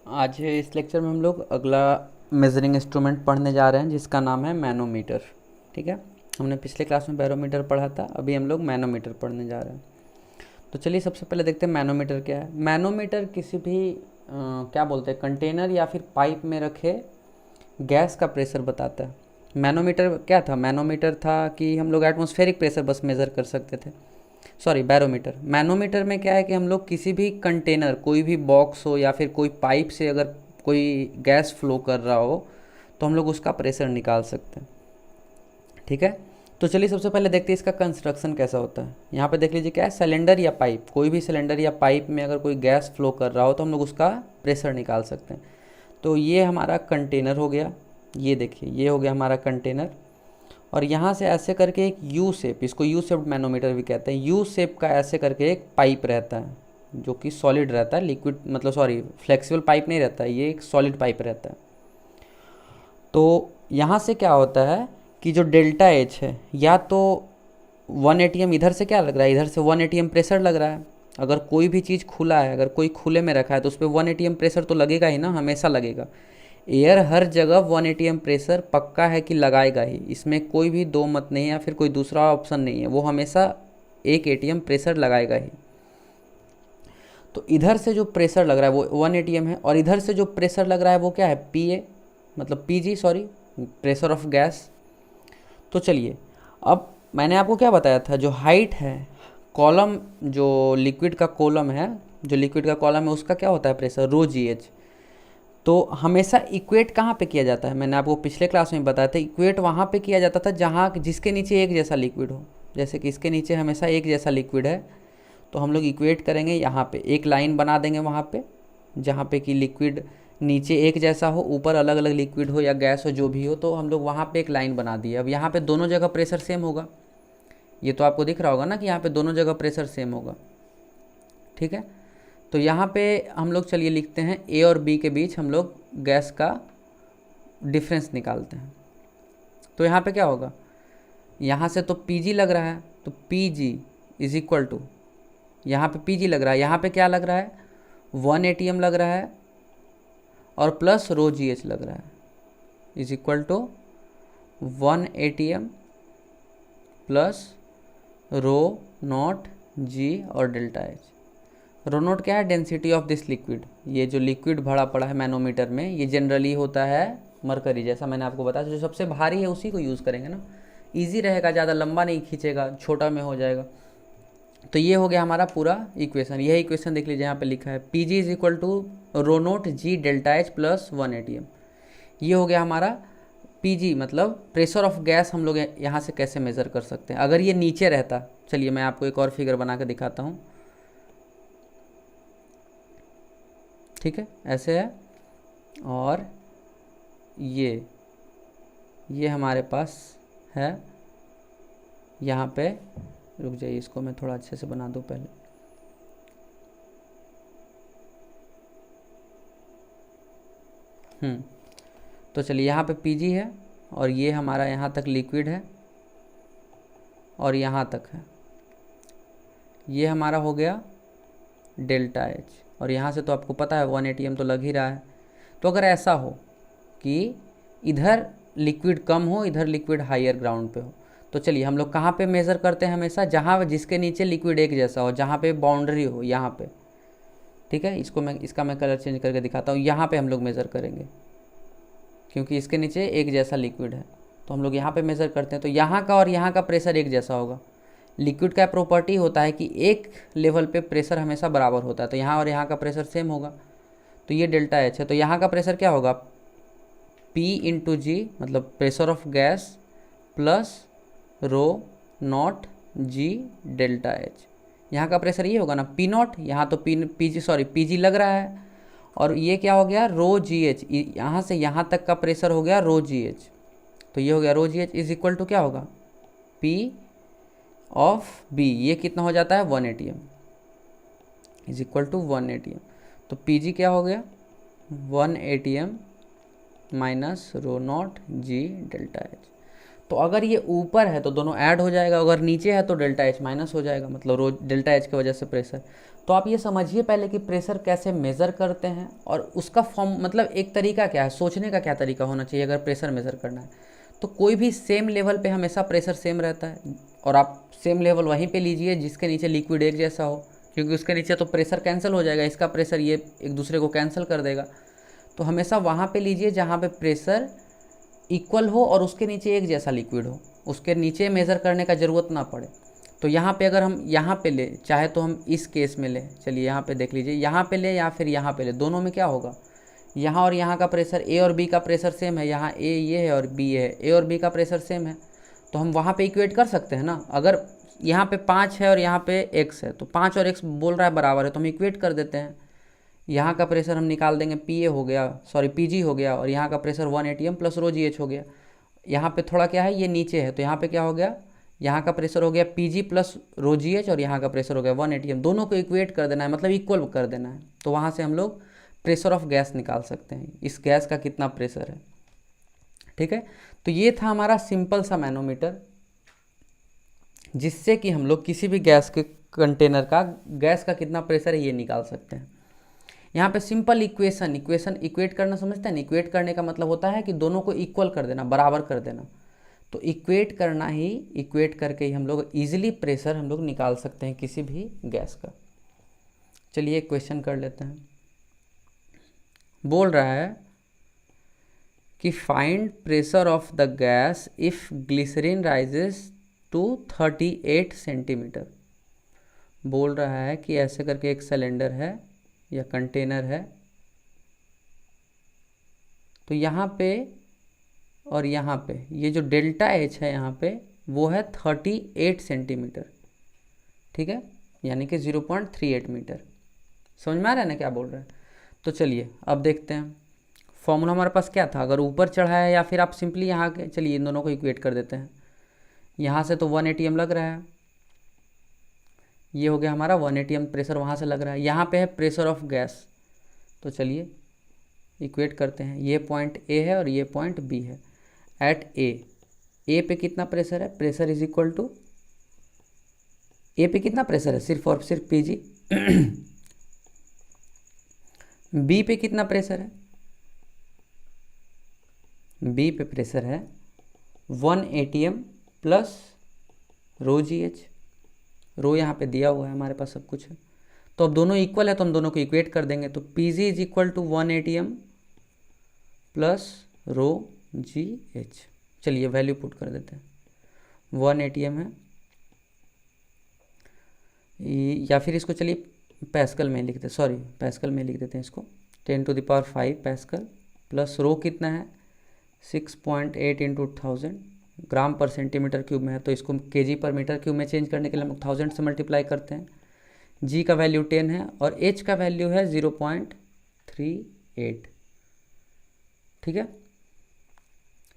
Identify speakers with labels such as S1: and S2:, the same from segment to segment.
S1: आज इस लेक्चर में हम लोग अगला मेजरिंग इंस्ट्रूमेंट पढ़ने जा रहे हैं जिसका नाम है मैनोमीटर। ठीक है, हमने पिछले क्लास में बैरोमीटर पढ़ा था, अभी हम लोग मैनोमीटर पढ़ने जा रहे हैं। तो चलिए सबसे पहले देखते हैं मैनोमीटर क्या है। मैनोमीटर किसी भी क्या बोलते हैं, कंटेनर या फिर पाइप में रखे गैस का प्रेशर बताता है। मैनोमीटर क्या था? मैनोमीटर था कि हम लोग एटमॉस्फेरिक प्रेशर बस मेज़र कर सकते थे। Sorry, barometer. मैनोमीटर में क्या है कि हम लोग किसी भी कंटेनर, कोई भी बॉक्स हो या फिर कोई पाइप से अगर कोई गैस फ्लो कर रहा हो तो हम लोग उसका प्रेशर निकाल सकते हैं। ठीक है, तो चलिए सबसे पहले देखते हैं इसका कंस्ट्रक्शन कैसा होता है। यहाँ पे देख लीजिए क्या है, सिलेंडर या पाइप, कोई भी सिलेंडर या पाइप में अगर कोई गैस फ्लो कर रहा हो तो हम लोग उसका प्रेशर निकाल सकते हैं। तो ये हमारा कंटेनर हो गया, ये देखिए ये हो गया हमारा कंटेनर। और यहाँ से ऐसे करके एक यू शेप, इसको यू शेप्ड मैनोमीटर भी कहते हैं, यू शेप का ऐसे करके एक पाइप रहता है जो कि सॉलिड रहता है, लिक्विड मतलब सॉरी फ्लेक्सिबल पाइप नहीं रहता है, ये एक सॉलिड पाइप रहता है। तो यहाँ से क्या होता है कि जो डेल्टा एच है, या तो 1 एटीएम इधर से क्या लग रहा है, इधर से 1 एटीएम प्रेशर लग रहा है। अगर कोई भी चीज़ खुला है, अगर कोई खुले में रखा है तो उस पर 1 एटीएम प्रेशर तो लगेगा ही ना, हमेशा लगेगा। एयर हर जगह 1 एटीएम प्रेशर पक्का है कि लगाएगा ही, इसमें कोई भी दो मत नहीं है या फिर कोई दूसरा ऑप्शन नहीं है, वो हमेशा 1 एटीएम प्रेशर लगाएगा ही। तो इधर से जो प्रेशर लग रहा है वो 1 एटीएम है, और इधर से जो प्रेशर लग रहा है वो क्या है, पी ए, मतलब P G, sorry, pressure of gas. तो चलिए, अब मैंने आपको क्या बताया था, जो हाइट है, कॉलम, जो लिक्विड का कॉलम है, जो लिक्विड का कॉलम है उसका क्या होता है प्रेशर, रो जी एच। तो हमेशा इक्वेट कहाँ पे किया जाता है, मैंने आपको पिछले क्लास में बताया था, इक्वेट वहाँ पे किया जाता था जहाँ जिसके नीचे एक जैसा लिक्विड हो। जैसे कि इसके नीचे हमेशा एक जैसा लिक्विड है, तो हम लोग इक्वेट करेंगे यहाँ पे, एक लाइन बना देंगे वहाँ पे जहाँ पे कि लिक्विड नीचे एक जैसा हो, ऊपर अलग अलग लिक्विड हो या गैस हो, जो भी हो, तो हम लोग वहाँ पे एक लाइन बना दिए। अब यहाँ पे दोनों जगह प्रेशर सेम होगा, ये तो आपको दिख रहा होगा ना कि यहाँ पे दोनों जगह प्रेशर सेम होगा। ठीक है, तो यहाँ पे हम लोग चलिए लिखते हैं ए और बी के बीच हम लोग गैस का डिफरेंस निकालते हैं। तो यहाँ पे क्या होगा, यहाँ से तो पी जी लग रहा है, तो P G is equal to, यहाँ पे पी जी लग रहा है, यहाँ पे क्या लग रहा है, 1 एटीएम लग रहा है और प्लस रो जी एच लग रहा है, is equal to 1 ATM plus rho naught G और डेल्टा एच। रो नोट क्या है, डेंसिटी ऑफ दिस लिक्विड। ये जो लिक्विड भरा पड़ा है मैनोमीटर में, ये जनरली होता है मरकरी, जैसा मैंने आपको बताया, जो सबसे भारी है उसी को यूज़ करेंगे ना, इजी रहेगा, ज़्यादा लंबा नहीं खींचेगा, छोटा में हो जाएगा। तो ये हो गया हमारा पूरा इक्वेशन। यह इक्वेशन देख लीजिए, यहाँ पे लिखा है P G is equal to rho naught G delta H plus 1 ATM. ये हो गया हमारा पी जी, मतलब प्रेशर ऑफ गैस हम लोग यहाँ से कैसे मेज़र कर सकते हैं अगर ये नीचे रहता। चलिए मैं आपको एक और फिगर बना के दिखाता हूँ। ठीक है, ऐसे है, और ये हमारे पास है यहाँ पे। रुक जाइए, इसको मैं थोड़ा अच्छे से बना दूँ पहले। तो चलिए यहाँ पे पी जी है, और ये हमारा यहाँ तक लिक्विड है और यहाँ तक है, ये हमारा हो गया डेल्टा एच, और यहाँ से तो आपको पता है 1 एटीएम तो लग ही रहा है। तो अगर ऐसा हो कि इधर लिक्विड कम हो, इधर लिक्विड हायर ग्राउंड पे हो, तो चलिए हम लोग कहाँ पे मेज़र करते हैं, हमेशा जहाँ जिसके नीचे लिक्विड एक जैसा हो, जहाँ पे बाउंड्री हो, यहाँ पे। ठीक है, इसका मैं कलर चेंज करके दिखाता हूँ। यहाँ पे हम लोग मेज़र करेंगे क्योंकि इसके नीचे एक जैसा लिक्विड है, तो हम लोग यहाँ पे मेज़र करते हैं। तो यहाँ का और यहाँ का प्रेशर एक जैसा होगा। लिक्विड का प्रॉपर्टी होता है कि एक लेवल पे प्रेशर हमेशा बराबर होता है, तो यहाँ और यहाँ का प्रेशर सेम होगा। तो ये डेल्टा एच है, तो यहाँ का प्रेशर क्या होगा, P इंटू जी, मतलब pressure of gas, plus rho naught G delta H. यहाँ का प्रेशर ये होगा ना, पी नॉट, यहाँ तो पी जी, सॉरी पी जी लग रहा है, और ये क्या हो गया, रो जी एच, यहाँ से यहाँ तक का प्रेशर हो गया रो जी एच। तो ये हो गया rho G H is equal to क्या होगा, पी ऑफ बी, ये कितना हो जाता है 1 ATM, is equal to 1 ATM. तो पी जी क्या हो गया, 1 ATM minus rho naught G delta H. तो अगर ये ऊपर है तो दोनों ऐड हो जाएगा, अगर नीचे है तो डेल्टा एच माइनस हो जाएगा, मतलब रो डेल्टा एच की वजह से प्रेशर। तो आप ये समझिए पहले कि प्रेशर कैसे मेज़र करते हैं और उसका फॉर्म, मतलब एक तरीका क्या है, सोचने का क्या तरीका होना चाहिए अगर प्रेशर मेज़र करना है। तो कोई भी सेम लेवल पे हमेशा प्रेशर सेम रहता है, और आप सेम लेवल वहीं पे लीजिए जिसके नीचे लिक्विड एक जैसा हो, क्योंकि उसके नीचे तो प्रेशर कैंसिल हो जाएगा, इसका प्रेशर ये एक दूसरे को कैंसिल कर देगा। तो हमेशा वहाँ पे लीजिए जहाँ पे प्रेशर इक्वल हो और उसके नीचे एक जैसा लिक्विड हो, उसके नीचे मेज़र करने का ज़रूरत ना पड़े। तो यहाँ पे अगर हम यहाँ पे ले, चाहे तो हम इस केस में लें, चलिए यहाँ पे देख लीजिए, यहाँ पे ले या फिर यहाँ पे ले, दोनों में क्या होगा, यहाँ और यहाँ का प्रेशर, ए और बी का प्रेशर सेम है, यहाँ ए ये है और बी है, ए और बी का प्रेशर सेम है, तो हम वहाँ पे इक्वेट कर सकते हैं ना। अगर यहाँ पे 5 है और यहाँ पे x है, तो 5 और x बोल रहा है बराबर है, तो हम इक्वेट कर देते हैं। यहाँ का प्रेशर हम निकाल देंगे, पी ए हो गया, सॉरी पी जी हो गया, और यहाँ का pressure 1 ATM plus rho G H हो गया। यहाँ पे थोड़ा क्या है, ये नीचे है, तो यहाँ पे क्या हो गया, यहाँ का प्रेशर हो गया P G plus rho G H, और यहाँ का प्रेशर हो गया 1 ATM। दोनों को इक्वेट कर देना है, मतलब इक्वल कर देना है। तो वहाँ से हम लोग प्रेशर ऑफ गैस निकाल सकते हैं, इस गैस का कितना प्रेशर है। ठीक है, तो ये था हमारा सिंपल सा मैनोमीटर, जिससे कि हम लोग किसी भी गैस के कंटेनर का गैस का कितना प्रेशर है ये निकाल सकते हैं। यहाँ पे सिंपल इक्वेशन इक्वेट करना समझते हैं। इक्वेट करने का मतलब होता है कि दोनों को इक्वल कर देना, बराबर कर देना। तो इक्वेट करके ही हम लोग इजीली प्रेशर हम लोग निकाल सकते हैं किसी भी गैस का। चलिए एक क्वेश्चन कर लेते हैं। बोल रहा है कि find pressure of the gas if glycerine rises to 38 centimetre. बोल रहा है कि ऐसे करके एक सिलेंडर है या कंटेनर है, तो यहाँ पे और यहाँ पे ये जो डेल्टा एच है यहाँ पे वो है 38 सेंटीमीटर। ठीक है, यानी कि 0.38 मीटर। समझ में आ रहा है ना क्या बोल रहे हैं। तो चलिए अब देखते हैं फॉर्मूला हमारे पास क्या था। अगर ऊपर चढ़ा है या फिर आप सिंपली यहाँ के, चलिए इन दोनों को इक्वेट कर देते हैं। यहाँ से तो 1 ATM लग रहा है, ये हो गया हमारा 1 ATM प्रेशर वहाँ से लग रहा है। यहाँ पे है प्रेशर ऑफ गैस, तो चलिए इक्वेट करते हैं। ये पॉइंट ए है और ये पॉइंट बी है। एट ए पे कितना प्रेशर है, प्रेशर इज इक्वल टू, ए पे कितना प्रेशर है, सिर्फ और सिर्फ पी जी। बी पे कितना प्रेशर है, बी पे प्रेशर है 1 ATM plus rho G H. Rho यहाँ पे दिया हुआ है, हमारे पास सब कुछ है। तो अब दोनों इक्वल है तो हम दोनों को इक्वेट कर देंगे। तो P G is equal to 1 ATM plus rho G H. चलिए वैल्यू पुट कर देते हैं। 1 ATM है, या फिर इसको चलिए पैस्कल में लिख देते, सॉरी पैस्कल में लिख देते हैं इसको। 10⁵ पैस्कल प्लस रो कितना है 6.8 इंटू 1000 ग्राम पर सेंटीमीटर क्यूब में है, तो इसको केजी पर मीटर क्यूब में चेंज करने के लिए हम 1000 से मल्टीप्लाई करते हैं। जी का वैल्यू 10 है और एच का वैल्यू है 0.38। ठीक है,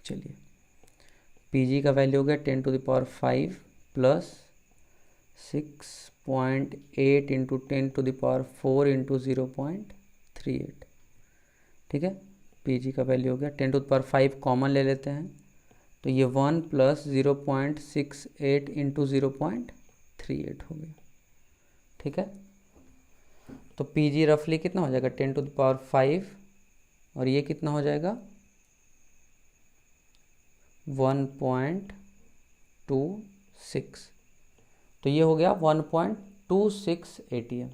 S1: चलिए पी जी का वैल्यू हो गया 10⁵ प्लस 6.8 इंटू 10⁴ इंटू 0.38। ठीक है, पी जी का वैल्यू हो गया 10⁵ कॉमन ले लेते हैं, तो ये 1 प्लस 0.68 इंटू 0.38 हो गया। ठीक है, तो पी जी रफली कितना हो जाएगा 10⁵, और ये कितना हो जाएगा 1.26। तो ये हो गया 1.26 ATM।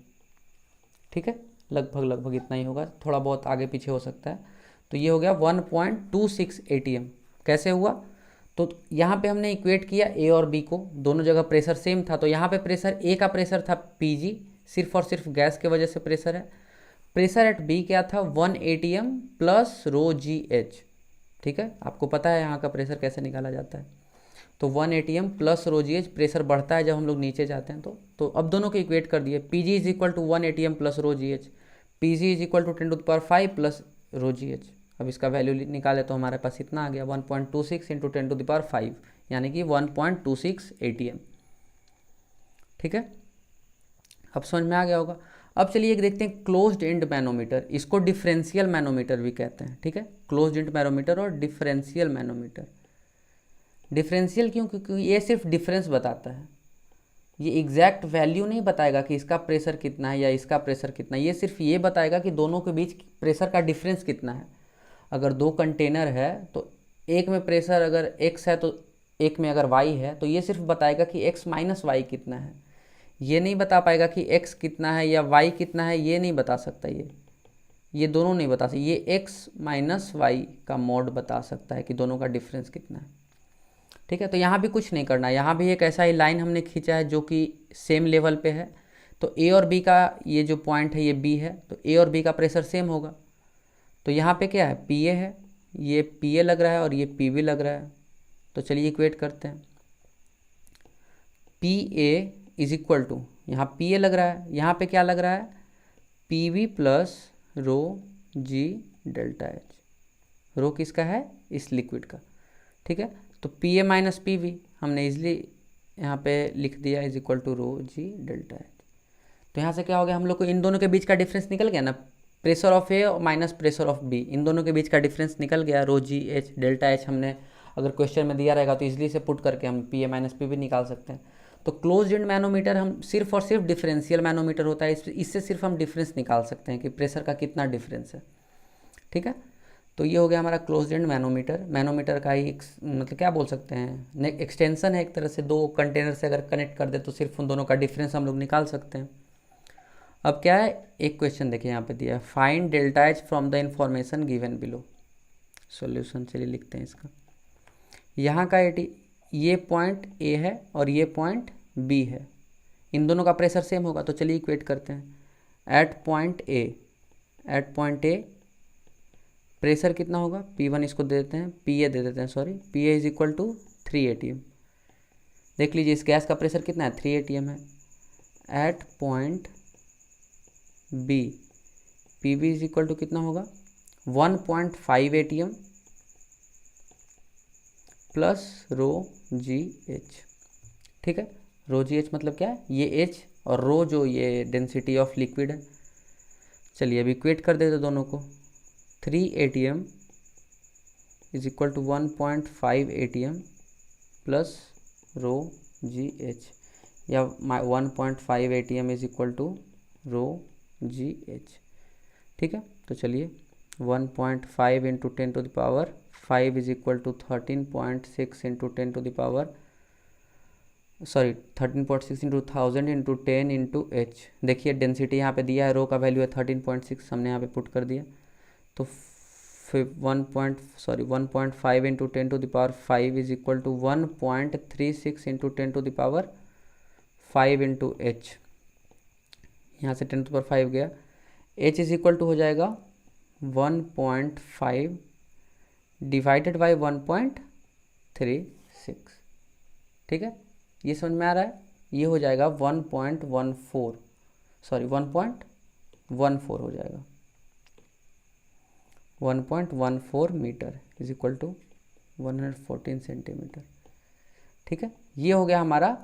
S1: ठीक है, लगभग इतना ही होगा, थोड़ा बहुत आगे पीछे हो सकता है। तो ये हो गया 1.26 ATM। कैसे हुआ, तो यहाँ पे हमने इक्वेट किया ए और बी को, दोनों जगह प्रेशर सेम था। तो यहाँ पे प्रेशर ए का प्रेशर था पीजी, सिर्फ और सिर्फ गैस के वजह से प्रेशर है। प्रेशर एट बी क्या था 1 ATM plus rho G H. ठीक है, आपको पता है यहाँ का प्रेशर कैसे निकाला जाता है। तो 1 ATM plus rho G H, pressure बढ़ता है जब हम लोग नीचे जाते हैं। तो अब दोनों को इक्वेट कर दिए। P G is equal to 1 ATM plus rho G H, P G is equal to 10⁵ plus rho G H. अब इसका वैल्यू निकाले तो हमारे पास इतना आ गया 1.26 इंटू 10⁵, यानी कि 1.26 ATM। ठीक है, अब समझ में आ गया होगा। अब चलिए एक देखते हैं क्लोज्ड एंड मैनोमीटर, इसको डिफरेंशियल मैनोमीटर भी कहते हैं। ठीक है, क्लोज्ड एंड मैनोमीटर और डिफरेंशियल मैनोमीटर। डिफरेंशियल क्यों? क्योंकि ये सिर्फ डिफरेंस बताता है, ये एग्जैक्ट वैल्यू नहीं बताएगा कि इसका प्रेशर कितना है या इसका प्रेशर कितना है, ये सिर्फ ये बताएगा कि दोनों के बीच प्रेशर का डिफरेंस कितना है। अगर दो कंटेनर है तो एक में प्रेशर अगर x है तो एक में अगर y है, तो ये सिर्फ बताएगा कि x माइनस वाई कितना है, ये नहीं बता पाएगा कि x कितना है या y कितना है, ये नहीं बता सकता, ये दोनों नहीं बता सकता। ये x माइनस वाई का मोड बता सकता है कि दोनों का डिफरेंस कितना है। ठीक है, तो यहाँ भी कुछ नहीं करना है, यहाँ भी एक ऐसा ही लाइन हमने खींचा है जो कि सेम लेवल पे है। तो ए और बी का ये जो पॉइंट है ये बी है, तो ए और बी का प्रेशर सेम होगा। तो यहाँ पे क्या है, पी ए है, ये पी ए लग रहा है और ये पी बी लग रहा है। तो चलिए इक्वेट करते हैं। P A is equal to, यहाँ पी ए लग रहा है, यहाँ पे क्या लग रहा है, P V plus rho G delta H. Rho किसका है, इस लिक्विड का। ठीक है, तो P A minus P V हमने इजली यहाँ पे लिख दिया is equal to rho G delta H. तो यहाँ से क्या हो गया, हम लोग को इन दोनों के बीच का डिफरेंस निकल गया ना, pressure of A minus pressure of B, इन दोनों के बीच का डिफरेंस निकल गया। Rho G H delta H हमने अगर क्वेश्चन में दिया रहेगा तो इजली से पुट करके हम P A minus P B निकाल सकते हैं। तो क्लोज्ड एंड मैनोमीटर हम सिर्फ और सिर्फ डिफरेंशियल मैनोमीटर होता है, इससे सिर्फ हम डिफरेंस निकाल सकते हैं कि प्रेशर का कितना डिफरेंस है। ठीक है, तो ये हो गया हमारा क्लोज्ड एंड मैनोमीटर। मैनोमीटर का ही मतलब क्या बोल सकते हैं, एक्सटेंशन है एक तरह से। दो कंटेनर से अगर कनेक्ट कर दे तो सिर्फ उन दोनों का डिफरेंस हम लोग निकाल सकते हैं। अब क्या है, एक क्वेश्चन देखिए यहाँ पे दिया है, find delta H from the information given below. Solution चलिए लिखते हैं इसका। यहाँ का ये पॉइंट ए है और ये पॉइंट बी है, इन दोनों का प्रेशर सेम होगा। तो चलिए इक्वेट करते हैं। एट पॉइंट ए प्रेशर कितना होगा, P1 इसको दे देते हैं, PA दे देते हैं, sorry, PA is equal to 3 atm। देख लीजिए इस गैस का प्रेशर कितना है, 3 atm है। At point B PB is equal to कितना होगा, 1.5 atm plus rho G H. ठीक है, रो जी एच मतलब क्या है, ये H और रो जो ये डेंसिटी ऑफ लिक्विड है। चलिए अभी इक्वेट कर देते दोनों को। 3 atm is equal to 1.5 atm plus rho G H, या 1.5 atm is equal to rho G H. ठीक है, तो चलिए 1.5 into 10 to the power 5 is equal to 13.6 into 10 to the power 13.6 into 1000 into 10 into H. देखिए density यहाँ पे दिया है, रो का वैल्यू है 13.6, हमने यहाँ पे पुट कर दिया। तो 1.5 into 10 to the power 5 is equal to 1.36 into 10 to the power 5 into H. यहाँ से 10 टू पावर 5 गया, एच इज इक्वल टू हो जाएगा 1.5 डिवाइडेड बाई 1.36। ठीक है, ये समझ में आ रहा है, ये हो जाएगा 1.14 हो जाएगा, 1.14 metre is equal to 114 centimetre. ठीक है, ये हो गया हमारा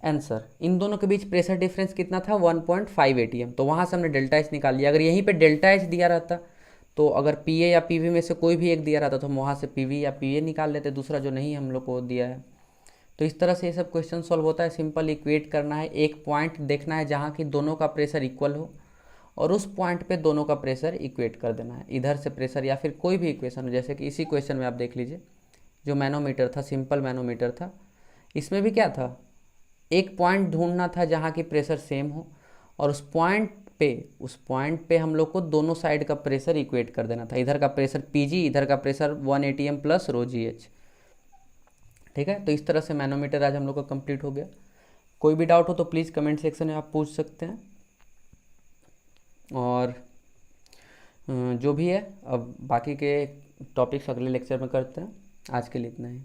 S1: आंसर। इन दोनों के बीच प्रेशर डिफरेंस कितना था, 1.5 atm। तो वहाँ से हमने डेल्टा एच निकाल लिया। अगर यहीं पे डेल्टा एच दिया रहता तो अगर पी ए या पी वी में से कोई भी एक दिया रहता तो हम वहाँ से पी वी या पी ए निकाल लेते, दूसरा जो नहीं हम लोग को दिया है। तो इस तरह से ये सब क्वेश्चन सॉल्व होता है। सिंपल इक्वेट करना है, एक पॉइंट देखना है जहाँ की दोनों का प्रेशर इक्वल हो और उस पॉइंट पे दोनों का प्रेशर इक्वेट कर देना है। इधर से प्रेशर या फिर कोई भी इक्वेशन हो, जैसे कि इसी क्वेश्चन में आप देख लीजिए, जो मैनोमीटर था, सिंपल मैनोमीटर था, इसमें भी क्या था, एक पॉइंट ढूंढना था जहाँ की प्रेशर सेम हो और उस पॉइंट पे हम लोग को दोनों साइड का प्रेशर इक्वेट कर देना था। इधर का प्रेशर PG, इधर का pressure 1 atm plus rho G H. ठीक है, तो इस तरह से मैनोमीटर आज हम लोग का कंप्लीट हो गया। कोई भी डाउट हो तो प्लीज़ कमेंट सेक्शन में आप पूछ सकते हैं। और जो भी है अब बाकी के टॉपिक्स अगले लेक्चर में करते हैं। आज के लिए इतना ही।